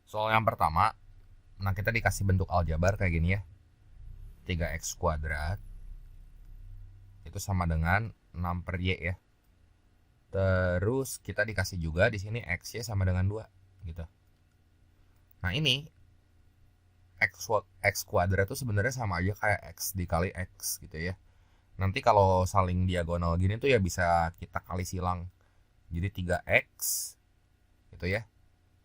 Soal yang pertama, nah kita dikasih bentuk aljabar kayak gini ya. 3x kuadrat itu sama dengan 6 per y ya. Terus kita dikasih juga di sini x-nya sama dengan 2 gitu. Nah, ini x kuadrat itu sebenarnya sama aja kayak x dikali x gitu ya. Nanti kalau saling diagonal gini tuh ya bisa kita kali silang. Jadi 3x gitu ya.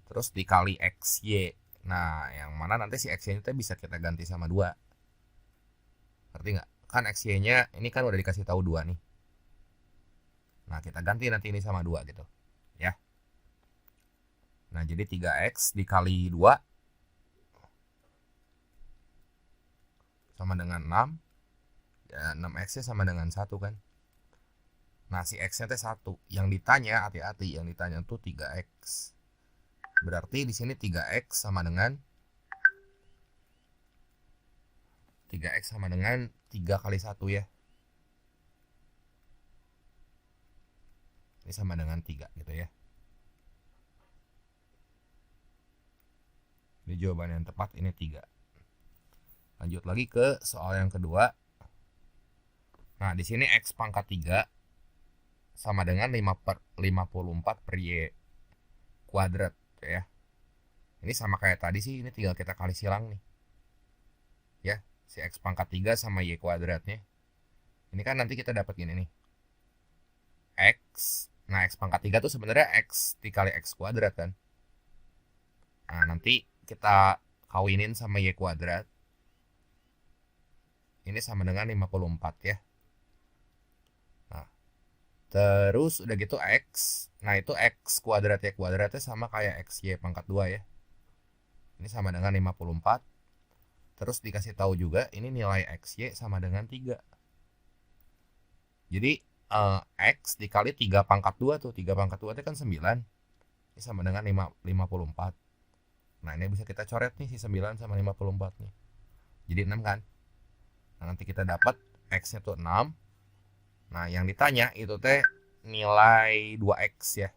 Terus dikali xy. Nah, yang mana nanti si xy itu bisa kita ganti sama 2. Ngerti nggak? Kan xy-nya ini kan udah dikasih tahu 2 nih. Nah, kita ganti nanti ini sama 2 gitu. Ya. Nah, jadi 3x dikali 2 sama dengan 6. Ya, 6x-nya sama dengan 1 kan. Nah, si x-nya teh 1. Yang ditanya, hati-hati, yang ditanya tuh 3x. Berarti di sini 3x sama dengan 3 kali 1 ya. Ini sama dengan 3 gitu ya. Ini jawaban yang tepat, ini 3. Lanjut lagi ke soal yang kedua. Nah, di sini x pangkat 3 sama dengan 54 per y kuadrat ya. Ini sama kayak tadi sih, ini tinggal kita kali silang nih. Ya, si x pangkat 3 sama y kuadratnya. Ini kan nanti kita dapat gini nih. X. Nah, x pangkat 3 tuh sebenarnya x dikali x kuadrat kan. Nah, nanti kita kawinin sama y kuadrat. Ini sama dengan 54 ya. Nah, terus udah gitu x. Nah, itu x kuadrat y kuadratnya sama kayak xy pangkat 2 ya. Ini sama dengan 54. Terus dikasih tahu juga ini nilai xy sama dengan 3. Jadi x dikali 3 pangkat 2 tuh. 3 pangkat 2 itu kan 9. Ini sama dengan 54. Nah, ini bisa kita coret nih si 9 sama 54 nih. Jadi 6 kan. Nah, nanti kita dapat x-nya tuh 6. Nah, yang ditanya itu teh nilai 2x ya.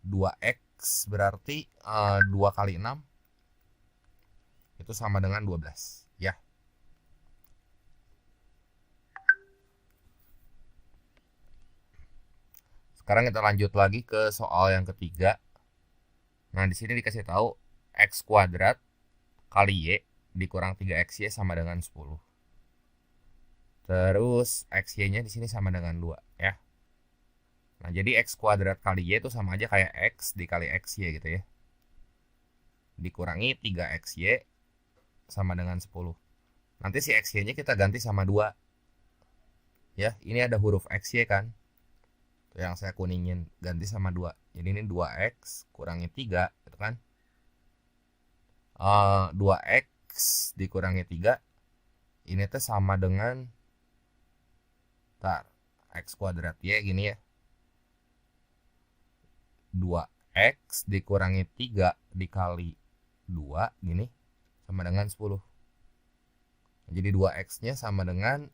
2x berarti 2 kali 6 itu sama dengan 12 ya. Sekarang kita lanjut lagi ke soal yang ketiga. Nah, di sini dikasih tahu x kuadrat kali y dikurang 3xy sama dengan 10. Terus xy-nya di sini sama dengan 2 ya. Nah, jadi x kuadrat kali y itu sama aja kayak x dikali xy gitu ya. Dikurangi 3xy sama dengan 10. Nanti si xy-nya kita ganti sama 2. Ya, ini ada huruf xy kan. Tuh yang saya kuningin, ganti sama 2. Jadi ini 2x kurangi 3 gitu kan. 2x dikurangi 3 ini tuh sama dengan x kuadrat y gini ya. 2x dikurangi 3 dikali 2 gini sama dengan 10. Jadi 2x-nya sama dengan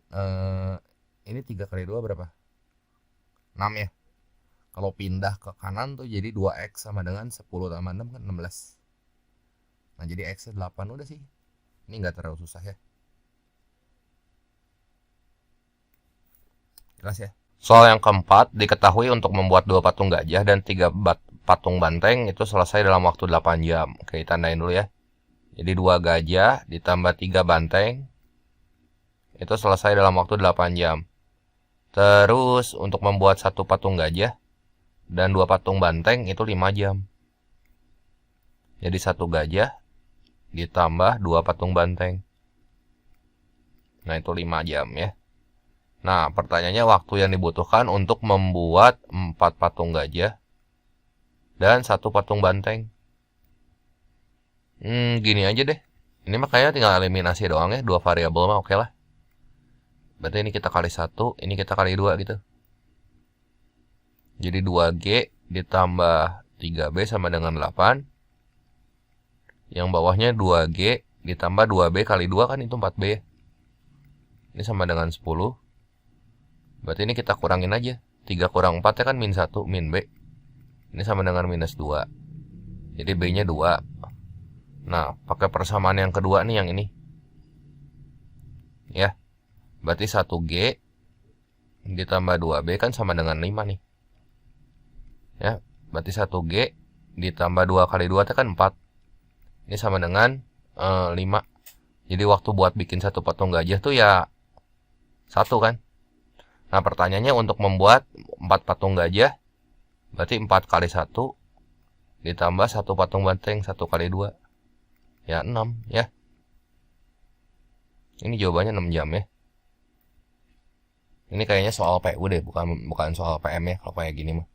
ini 3 kali 2 berapa? 6 ya. Kalau pindah ke kanan tuh jadi 2x sama dengan 10 tambah 6 kan 16. Nah, jadi x-nya 8 udah sih. Ini nggak terlalu susah ya. Jelas ya. Soal yang keempat, diketahui untuk membuat 2 patung gajah dan 3 patung banteng itu selesai dalam waktu 8 jam. Oke, tandain dulu ya. Jadi 2 gajah ditambah 3 banteng itu selesai dalam waktu 8 jam. Terus untuk membuat 1 patung gajah dan 2 patung banteng itu 5 jam. Jadi 1 gajah ditambah 2 patung banteng. Nah, itu 5 jam ya. Nah, pertanyaannya waktu yang dibutuhkan untuk membuat 4 patung gajah dan 1 patung banteng. Gini aja deh. Ini makanya tinggal eliminasi doang ya, 2 variabel mah oke lah. Berarti ini kita kali 1, ini kita kali 2 gitu. Jadi 2G ditambah 3B sama dengan 8. Yang bawahnya 2G ditambah 2B kali 2 kan itu 4B ya. Ini sama dengan 10. Berarti ini kita kurangin aja. 3 kurang 4 ya kan min 1, min B. Ini sama dengan minus 2. Jadi B-nya 2. Nah, pakai persamaan yang kedua nih yang ini. Ya. Berarti 1G ditambah 2B kan sama dengan 5 nih. Ya, berarti 1G ditambah 2 kali 2 itu kan 4. Ini sama dengan 5. Jadi waktu buat bikin satu patung gajah tuh ya 1 kan. Nah, pertanyaannya untuk membuat 4 patung gajah, berarti 4 kali 1 ditambah 1 patung banteng 1 kali 2. Ya 6 ya. Ini jawabannya 6 jam ya. Ini kayaknya soal PU deh, bukan soal PM ya kalau kayak gini mah.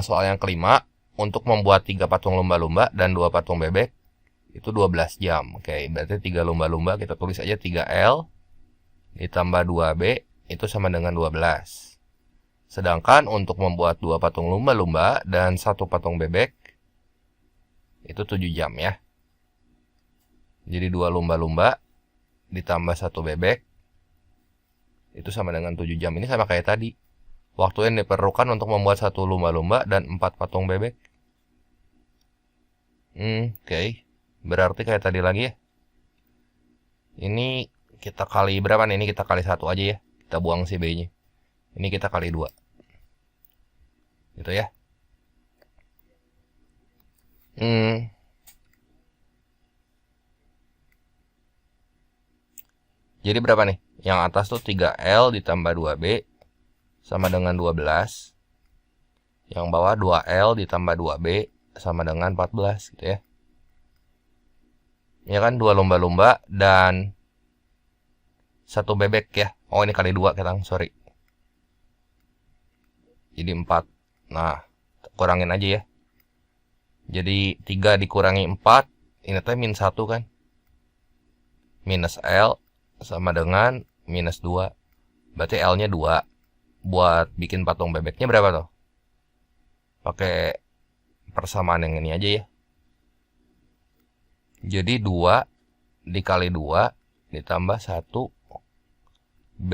Soal yang kelima, untuk membuat 3 patung lumba-lumba dan 2 patung bebek itu 12 jam. Oke, berarti 3 lumba-lumba kita tulis aja 3L ditambah 2B itu sama dengan 12. Sedangkan untuk membuat 2 patung lumba-lumba dan 1 patung bebek itu 7 jam ya. Jadi 2 lumba-lumba ditambah 1 bebek itu sama dengan 7 jam. Ini sama kayak tadi. Waktu yang diperlukan untuk membuat 1 lumba-lumba dan 4 patung bebek. Oke. Berarti kayak tadi lagi ya. Ini kita kali berapa nih? Ini kita kali 1 aja ya. Kita buang si B-nya. Ini kita kali 2. Gitu ya. Jadi berapa nih? Yang atas tuh 3L ditambah 2B sama dengan 12. Yang bawah 2L ditambah 2B sama dengan 14 gitu ya. Ya kan 2 lumba-lumba dan 1 bebek ya. Oh ini kali 2 ketang, sorry. Jadi 4. Nah, kurangin aja ya. Jadi 3 dikurangi 4, ini teh min 1 kan. Minus L sama dengan minus 2. Berarti L-nya 2. Buat bikin patung bebeknya berapa tuh? Pakai persamaan yang ini aja ya. Jadi 2 dikali 2 ditambah 1 B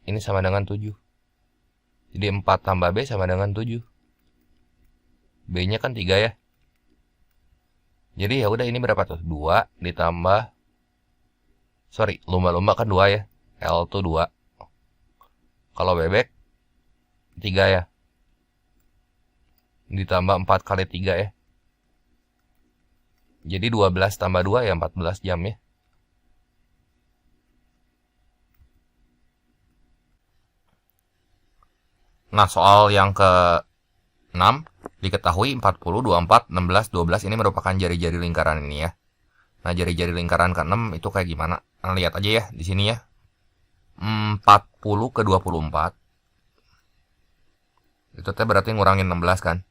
ini sama dengan 7. Jadi 4 tambah B sama dengan 7. B-nya kan 3 ya. Jadi ya udah ini berapa tuh? 2 ditambah lumba-lumba kan 2 ya. L tuh 2. Kalau bebek 3 ya. Ditambah 4 kali 3 ya. Jadi 12 tambah 2 ya 14 jam ya. Nah, soal yang ke-6, diketahui 40, 24, 16, 12 ini merupakan jari-jari lingkaran ini ya. Nah, jari-jari lingkaran ke-6 itu kayak gimana? Nah, lihat aja ya di sini ya. 40 ke 24. Itu teh berarti ngurangin 16 kan?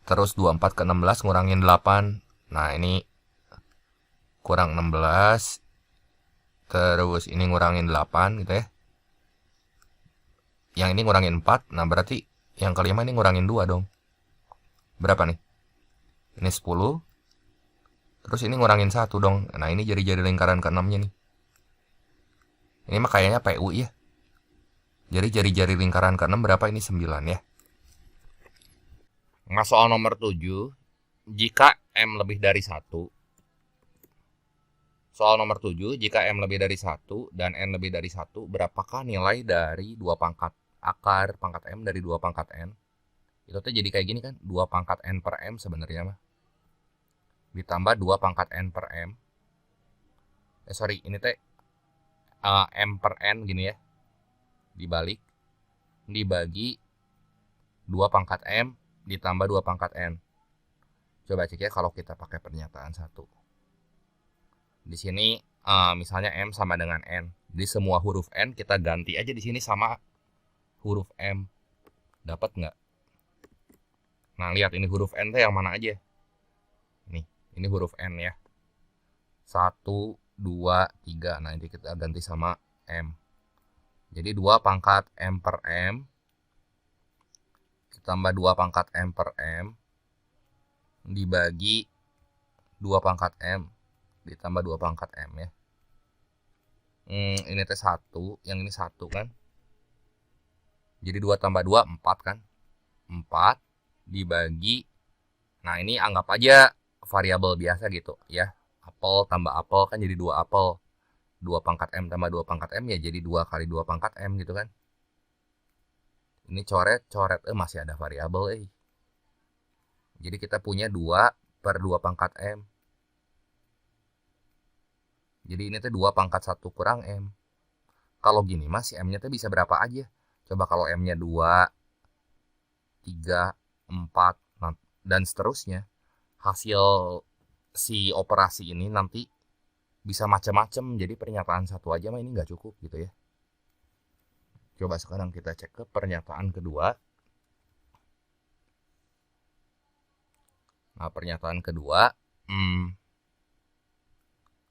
Terus 24 ke 16 ngurangin 8. Nah, ini kurang 16. Terus ini ngurangin 8 gitu ya. Yang ini ngurangin 4. Nah, berarti yang kelima ini ngurangin 2 dong. Berapa nih? Ini 10. Terus ini ngurangin 1 dong. Nah, ini jari-jari lingkaran ke-6-nya nih. Ini mah kayaknya PU ya. Jadi jari-jari lingkaran ke-6 berapa? Ini 9 ya. Nah, soal nomor 7. Jika M lebih dari 1. Soal nomor 7. Jika M lebih dari 1 dan N lebih dari 1. Berapakah nilai dari 2 pangkat akar pangkat M dari 2 pangkat N? Itu tuh jadi kayak gini kan. 2 pangkat N per M sebenarnya mah. Ditambah 2 pangkat N per M. Ini teh M per N gini ya. Dibalik. Dibagi 2 pangkat M ditambah 2 pangkat N. Coba cek ya kalau kita pakai pernyataan 1. Di sini misalnya M sama dengan N. Di semua huruf N kita ganti aja di sini sama huruf M. Dapat nggak? Nah, lihat ini huruf N teh yang mana aja. Nih, ini huruf N ya. 1, 2, 3. Nah, ini kita ganti sama M. Jadi 2 pangkat M per M ditambah 2 pangkat M per M dibagi 2 pangkat M ditambah 2 pangkat M ya. Ini teh 1, yang ini 1 kan. Jadi 2 tambah 2, 4 kan. 4 dibagi, nah ini anggap aja variabel biasa gitu ya. Apel tambah apel kan jadi 2 apel. 2 pangkat M tambah 2 pangkat M ya jadi 2 kali 2 pangkat M gitu kan. Ini coret, masih ada variabel Jadi kita punya 2 per 2 pangkat M. Jadi ini tuh 2 pangkat 1 kurang M. Kalau gini mas, M-nya tuh bisa berapa aja? Coba kalau M-nya 2, 3, 4, dan seterusnya. Hasil si operasi ini nanti bisa macam-macam. Jadi pernyataan satu aja mah ini nggak cukup gitu ya. Coba sekarang kita cek ke pernyataan kedua. Nah, pernyataan kedua,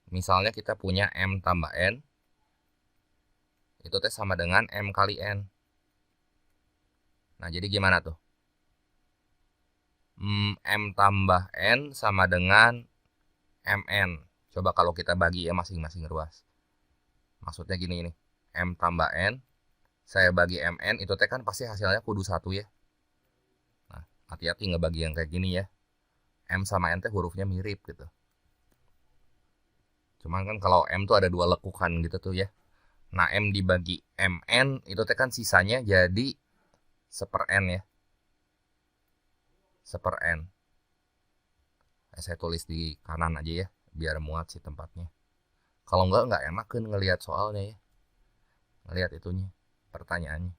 misalnya kita punya M tambah N, itu teh sama dengan M kali N. Nah, jadi gimana tuh? M tambah N sama dengan MN. Coba kalau kita bagi ya masing-masing ruas. Maksudnya gini ini, M tambah N, saya bagi MN, itu teh kan pasti hasilnya kudu 1 ya. Nah, hati-hati ngebagi yang kayak gini ya. M sama N teh hurufnya mirip gitu. Cuman kan kalau M tuh ada 2 lekukan gitu tuh ya. Nah, M dibagi MN itu teh kan sisanya jadi 1/N ya. 1/N. Saya tulis di kanan aja ya, biar muat sih tempatnya. Kalau nggak enak kan ngelihat soalnya ya. Ngelihat itunya, pertanyaannya.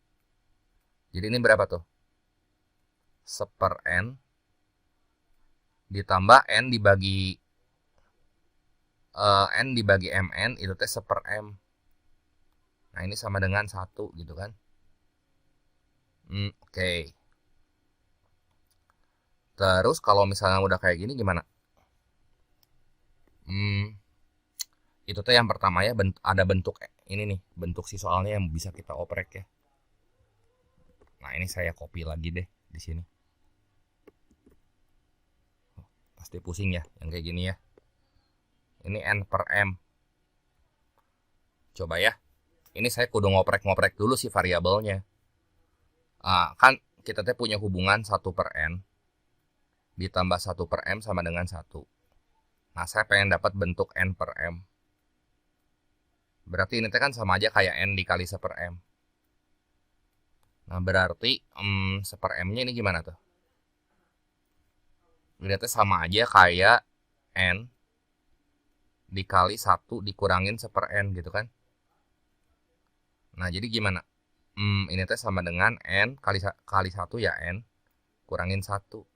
Jadi ini berapa tuh? 1/N ditambah N dibagi MN itu teh 1/M. Nah, ini sama dengan 1 gitu kan. Oke. Terus kalau misalnya udah kayak gini gimana? Itu teh yang pertama ya, ada bentuk ini nih, bentuk si soalnya yang bisa kita oprek ya. Nah, ini saya copy lagi deh di sini. Pasti pusing ya yang kayak gini ya. Ini N per M. Coba ya. Ini saya kudu ngoprek-ngoprek dulu si variabelnya. Kan kita teh punya hubungan 1 per N ditambah 1 per M sama dengan 1. Nah, saya pengen dapat bentuk N per M. Berarti ini teh kan sama aja kayak N dikali 1/M. Nah, berarti 1/M-nya ini gimana tuh? Ini teh sama aja kayak N dikali 1 dikurangin 1/N gitu kan. Nah, jadi gimana? Ini teh sama dengan N kali 1 ya N kurangin 1.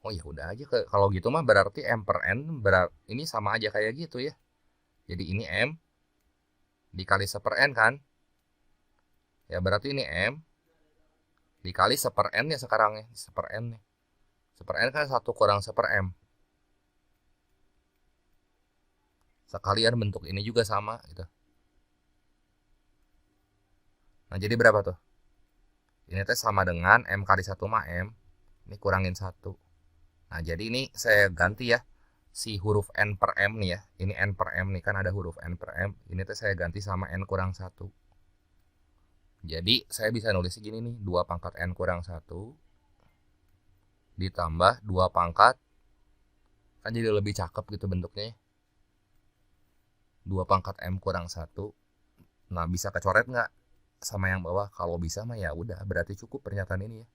Oh ya udah aja, kalau gitu mah berarti M per N ini sama aja kayak gitu ya. Jadi ini M dikali 1/N kan. Ya berarti ini M dikali 1/N ya sekarang ya. 1/N nih. 1/N kan 1 kurang 1/M. Sekalian bentuk ini juga sama gitu. Nah, jadi berapa tuh? Ini teh sama dengan M kali 1 mah M. Ini kurangin 1. Nah, jadi ini saya ganti ya. Si huruf N per M nih ya. Ini N per M nih kan ada huruf N per M. Ini teh saya ganti sama N kurang 1. Jadi saya bisa nulis segini nih. 2 pangkat N kurang 1 ditambah 2 pangkat. Kan jadi lebih cakep gitu bentuknya. 2 pangkat M kurang 1. Nah, bisa kecoret nggak sama yang bawah? Kalau bisa mah ya udah, berarti cukup pernyataan ini ya.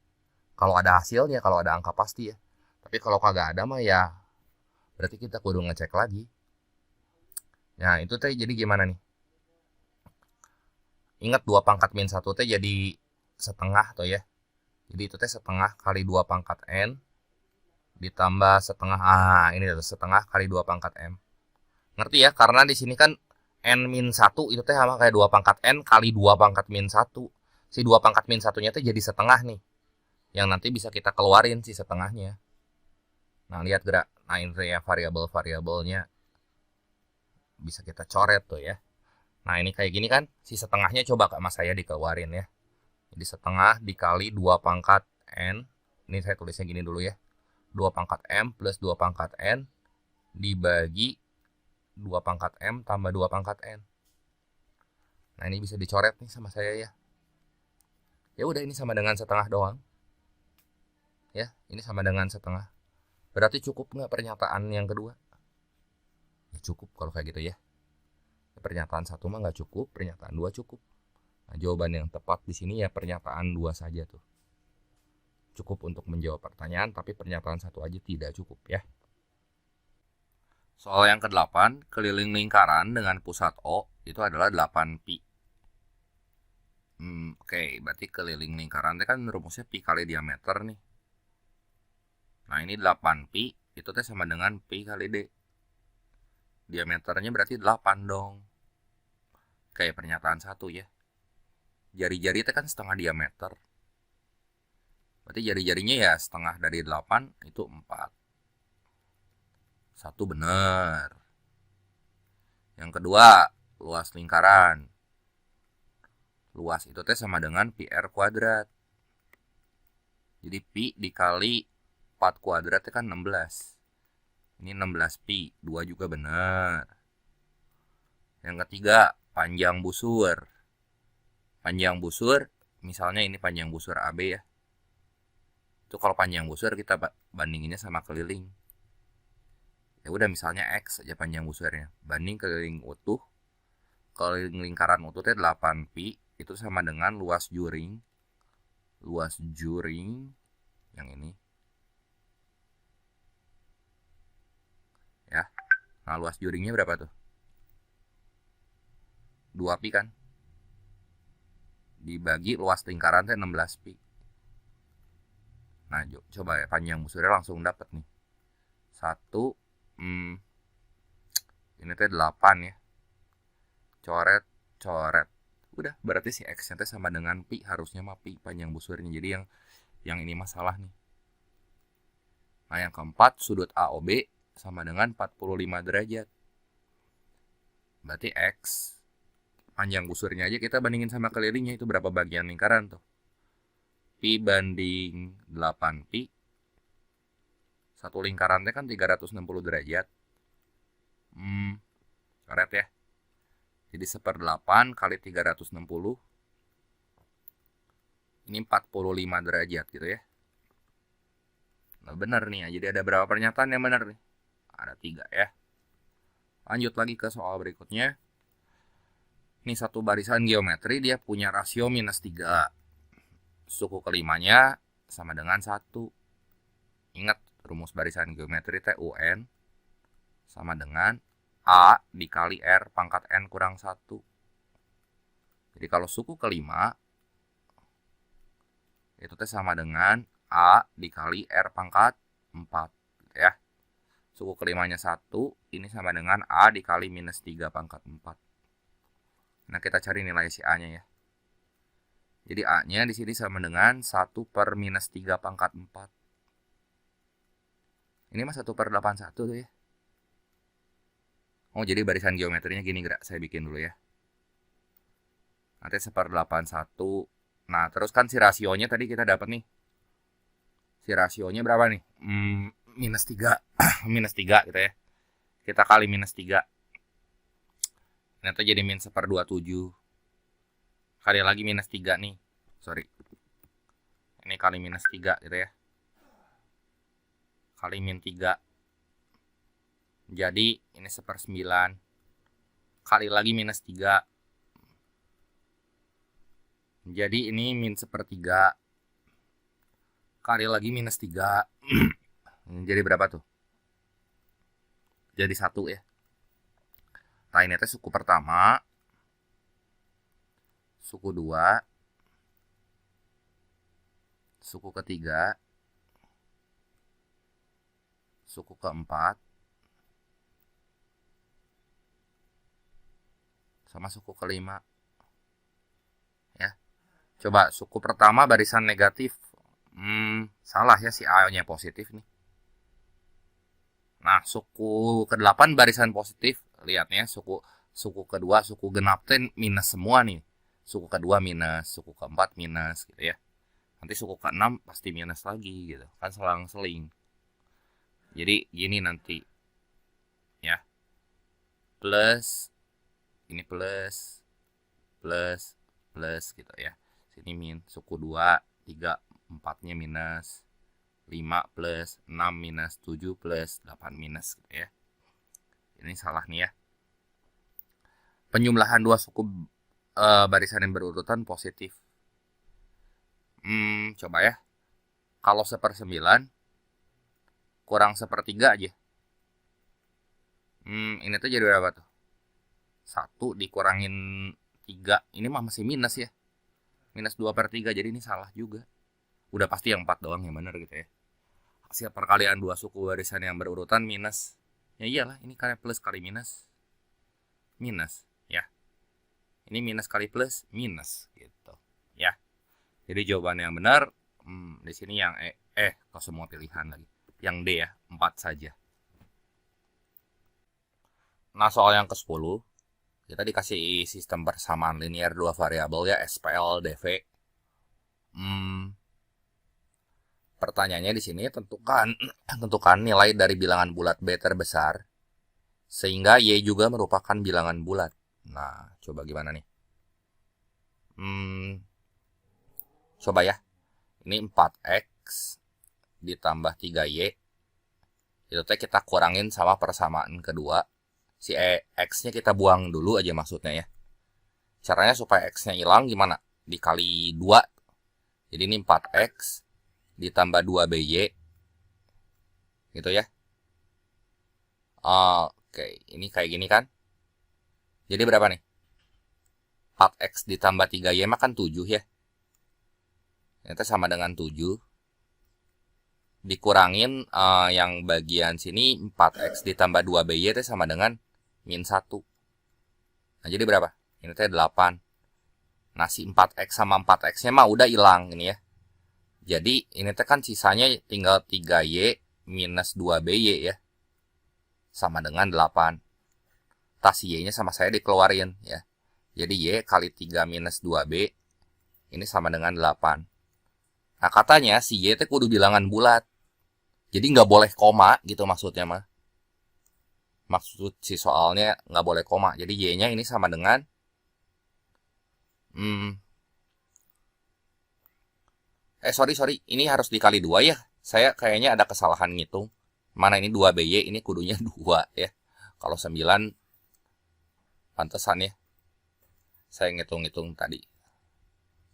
Kalau ada hasilnya, kalau ada angka pasti ya. Tapi kalau kagak ada mah ya berarti kita kudu ngecek lagi. Nah, itu teh jadi gimana nih? Ingat 2 pangkat min 1 teh jadi setengah tuh ya. Jadi itu teh setengah kali 2 pangkat N ditambah setengah. Ini tuh setengah kali 2 pangkat M. Ngerti ya? Karena di sini kan N min 1 itu teh sama kayak 2 pangkat N kali 2 pangkat min 1. Si 2 pangkat min 1-nya teh jadi setengah nih. Yang nanti bisa kita keluarin si setengahnya. Nah, lihat gerak. Nah, ini ya variabel-variabelnya bisa kita coret tuh ya. Nah, ini kayak gini kan. Si setengahnya coba sama saya dikeluarin ya. Jadi setengah dikali 2 pangkat N. Ini saya tulisnya gini dulu ya. 2 pangkat M plus 2 pangkat N dibagi 2 pangkat M tambah 2 pangkat N. Nah, ini bisa dicoret nih sama saya ya. Ya udah, ini sama dengan setengah doang. Ya, ini sama dengan setengah. Berarti cukup nggak pernyataan yang kedua? Ya, cukup kalau kayak gitu ya. Pernyataan satu mah nggak cukup, pernyataan dua cukup. Nah, jawaban yang tepat di sini ya pernyataan dua saja tuh. Cukup untuk menjawab pertanyaan, tapi pernyataan satu aja tidak cukup ya. Soal yang ke-8, keliling lingkaran dengan pusat O itu adalah 8 pi. Oke, berarti keliling lingkaran itu kan rumusnya pi kali diameter nih. Nah, ini 8 pi, itu teh sama dengan pi kali d. Diameternya berarti 8 dong. Kayak pernyataan satu ya. Jari-jari itu kan setengah diameter. Berarti jari-jarinya ya setengah dari 8 itu 4. Satu benar. Yang kedua, luas lingkaran. Luas itu teh sama dengan pi r kuadrat. Jadi pi dikali 4 kuadrat itu kan 16. Ini 16 pi, 2 juga benar. Yang ketiga, panjang busur. Panjang busur, misalnya ini panjang busur AB ya. Itu kalau panjang busur kita bandinginnya sama keliling. Ya udah misalnya X aja panjang busurnya. Banding keliling utuh. Keliling lingkaran utuhnya 8 pi, itu sama dengan luas juring. Luas juring yang ini. Ya. Nah, luas juringnya berapa tuh? 2 pi kan? Dibagi luas lingkaran teh 16 pi. Nah, coba ya panjang busurnya langsung dapat nih. 1 ini teh 8 ya. Coret. Udah, berarti si X-nya teh sama dengan pi, harusnya mah pi panjang busurnya. Jadi yang ini masalah nih. Nah, yang keempat, sudut AOB sama dengan 45 derajat. Berarti X panjang busurnya aja kita bandingin sama kelilingnya, itu berapa bagian lingkaran tuh? Pi banding 8 pi. Satu lingkarannya kan 360 derajat. Coret ya. Jadi 1/8 kali 360. Ini 45 derajat gitu ya. Nah, benar nih ya. Jadi ada berapa pernyataan yang benar nih? Ada 3 ya. Lanjut lagi ke soal berikutnya. Ini satu barisan geometri, dia punya rasio -3. Suku kelimanya sama dengan 1. Ingat rumus barisan geometri TUN sama dengan A dikali R pangkat N kurang 1. Jadi kalau suku kelima itu sama dengan A dikali R pangkat 4 ya. Suku kelimanya 1, ini sama dengan A dikali -3 pangkat 4. Nah, kita cari nilai si A-nya ya. Jadi A-nya di sini sama dengan 1/-3 pangkat 4. Ini mah 1/81 tuh ya. Oh, jadi barisan geometrinya gini, gerak. Saya bikin dulu ya. Nanti 1/81. Nah, terus kan si rasionya tadi kita dapat nih. Si rasionya berapa nih? -3. -3 gitu ya. Kita kali -3. Nanti jadi -1/27. Kali lagi -3 nih. Sorry. Ini kali -3 gitu ya. Kali -3. Jadi ini 1/9. Kali lagi -3. Jadi ini -1/3. Kali lagi -3. Jadi berapa tuh? Jadi 1 ya. Nah, ini suku pertama, suku 2, suku ketiga, suku keempat, sama suku kelima. Ya. Coba suku pertama barisan negatif. Salah ya, si A-nya positif nih. Nah, suku ke-8 barisan positif. Lihatnya suku kedua, suku genap ten minus semua nih. Suku kedua minus, suku keempat minus gitu ya. Nanti suku ke-6 pasti minus lagi gitu. Kan selang-seling. Jadi gini nanti. Ya. Plus ini plus gitu ya. Sini min, suku 2, 3, 4-nya minus. 5 plus 6 minus 7 plus 8 minus gitu ya. Ini salah nih ya. Penjumlahan dua suku barisan yang berurutan positif. Coba ya. Kalau 1/9 kurang 1/3 aja. Ini tuh jadi berapa tuh? 1 dikurangin 3. Ini mah masih minus ya. Minus 2/3, jadi ini salah juga. Udah pasti yang 4 doang yang benar gitu ya. Hasil perkalian dua suku barisan yang berurutan minus. Ya iyalah, ini kali plus kali minus. Minus, ya. Ini minus kali plus, minus gitu. Ya. Jadi jawaban yang benar di sini yang ke semua pilihan lagi. Yang D ya, 4 saja. Nah, soal yang ke-10 kita dikasih sistem persamaan linear dua variabel ya, SPL, DV. Pertanyaannya di sini tentukan nilai dari bilangan bulat B terbesar sehingga Y juga merupakan bilangan bulat. Nah, coba gimana nih? Coba ya. Ini 4X ditambah 3Y. Itu teh kita kurangin sama persamaan kedua. Si X-nya kita buang dulu aja maksudnya ya. Caranya supaya X-nya hilang gimana? Dikali 2. Jadi ini 4X ditambah 2BY. Gitu ya. Oke, ini kayak gini kan? Jadi berapa nih? 4X ditambah 3Y mah kan 7 ya. Itu sama dengan 7. Dikurangin yang bagian sini 4X ditambah 2BY itu sama dengan min 1. Nah, jadi berapa? Ini teh 8. Nah, si 4X sama 4X-nya mah udah hilang ini ya. Jadi, ini teh kan sisanya tinggal 3Y minus 2BY ya. Sama dengan 8. Tas Y-nya sama saya dikeluarin ya. Jadi, Y kali 3 minus 2B ini sama dengan 8. Nah, katanya si Y teh kudu bilangan bulat. Jadi nggak boleh koma gitu maksudnya mah. Maksud si soalnya nggak boleh koma. Jadi Y-nya ini sama dengan sorry. Ini harus dikali 2 ya. Saya kayaknya ada kesalahan ngitung. Mana ini 2BY, ini kudunya 2 ya. Kalau 9 pantesan ya. Saya ngitung-ngitung tadi.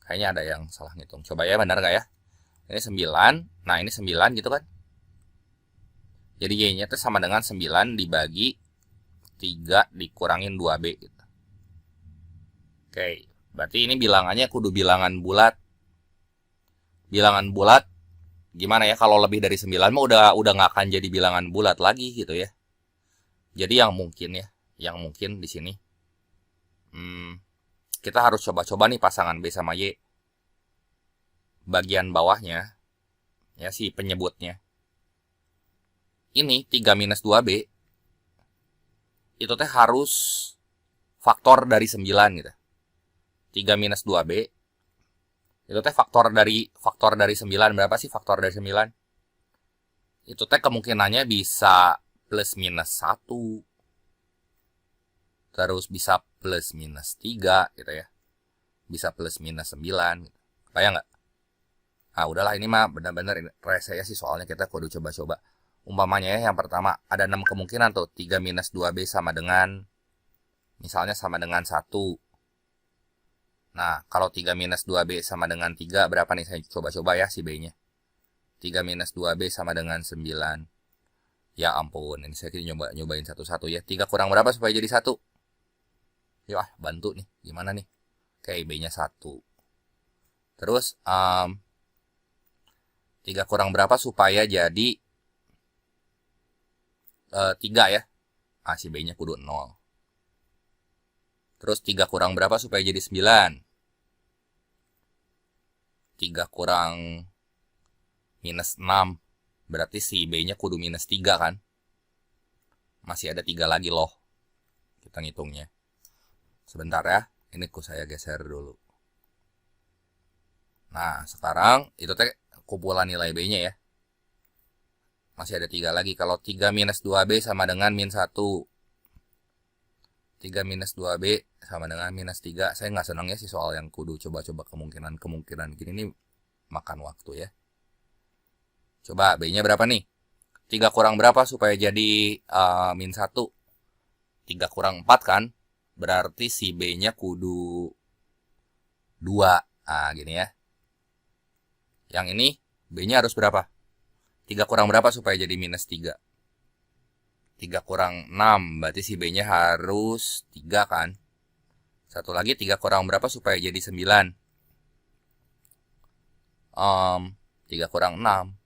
Kayaknya ada yang salah ngitung. Coba ya, benar nggak ya? Ini 9. Nah, ini 9 gitu kan. Jadi Y-nya itu sama dengan 9 dibagi 3 dikurangin 2B gitu. Oke, berarti ini bilangannya kudu bilangan bulat. Bilangan bulat gimana ya, kalau lebih dari 9 mah udah nggak akan jadi bilangan bulat lagi gitu ya. Jadi yang mungkin di sini kita harus coba-coba nih pasangan B sama Y. Bagian bawahnya ya si penyebutnya. Ini 3 minus 2B itu teh harus faktor dari 9 gitu. 3 minus 2B itu teh faktor dari 9. Berapa sih faktor dari 9? Itu teh kemungkinannya bisa plus minus 1. Terus bisa plus minus 3 gitu ya. Bisa plus minus 9 gitu. Bayang nggak? Nah, udahlah, ini mah benar-benar rese ya sih, soalnya kita kudu coba-coba. Umpamanya ya, yang pertama ada 6 kemungkinan tuh. 3 minus 2B sama dengan, misalnya sama dengan 1. Nah, kalau 3 minus 2B sama dengan 3, berapa nih? Saya coba-coba ya si B-nya. 3 minus 2B sama dengan 9. Ya ampun, ini saya nyobain satu-satu ya. 3 kurang berapa supaya jadi 1? Yuk, bantu nih. Gimana nih? Oke, B-nya 1. Terus, 3 kurang berapa supaya jadi 3 ya. Si B-nya kudu 0. Terus 3 kurang berapa supaya jadi 9? 3 kurang minus 6. Berarti si B-nya kudu minus 3 kan? Masih ada 3 lagi loh. Kita ngitungnya. Sebentar ya. Ini saya geser dulu. Nah, sekarang itu teh kumpulan nilai B-nya ya. Masih ada 3 lagi. Kalau 3 minus 2B sama dengan min 1. 3 minus 2B sama dengan minus 3. Saya nggak senang ya sih soal yang kudu coba-coba kemungkinan gini nih makan waktu ya. Coba B-nya berapa nih? 3 kurang berapa supaya jadi min 1? 3 kurang 4 kan? Berarti si B-nya kudu 2. Nah, gini ya. Yang ini B-nya harus berapa? 3 kurang berapa supaya jadi minus 3? 3 kurang 6, berarti si B-nya harus 3 kan? Satu lagi 3 kurang berapa supaya jadi 9? 3 kurang 6.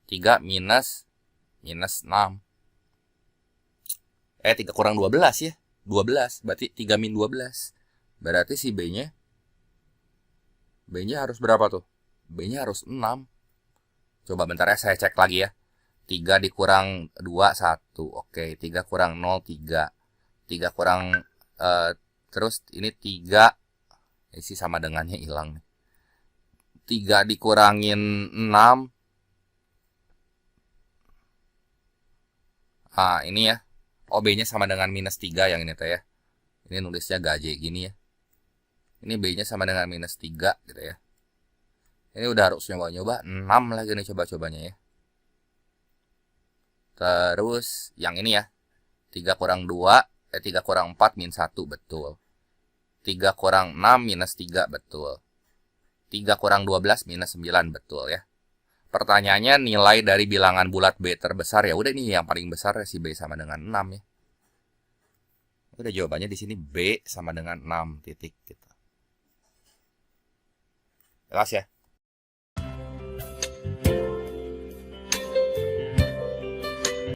3 minus 6. 3 kurang 12 ya. 12, berarti 3 min 12. Berarti si B-nya harus berapa tuh? B-nya harus 6. Coba bentar ya, saya cek lagi ya. 3 dikurang 2, 1. Oke, 3 kurang 0, 3. 3 kurang, terus ini 3. Isi sama dengannya hilang. 3 dikurangin 6. Ini ya. Oh, B-nya sama dengan minus 3 yang ini teh ya. Ini nulisnya gaje gini ya. Ini B-nya sama dengan minus 3 gitu ya. Ini udah harus nyoba-nyoba 6 lagi nih coba-cobanya ya. Terus yang ini ya. 3 kurang 2, 3 kurang 4 min 1, betul. 3 kurang 6 minus 3, betul. 3 kurang 12 minus 9, betul ya. Pertanyaannya nilai dari bilangan bulat B terbesar ya. Udah nih yang paling besar si B sama dengan 6 ya. Udah jawabannya di sini B sama dengan 6 titik gitu. Jelas ya?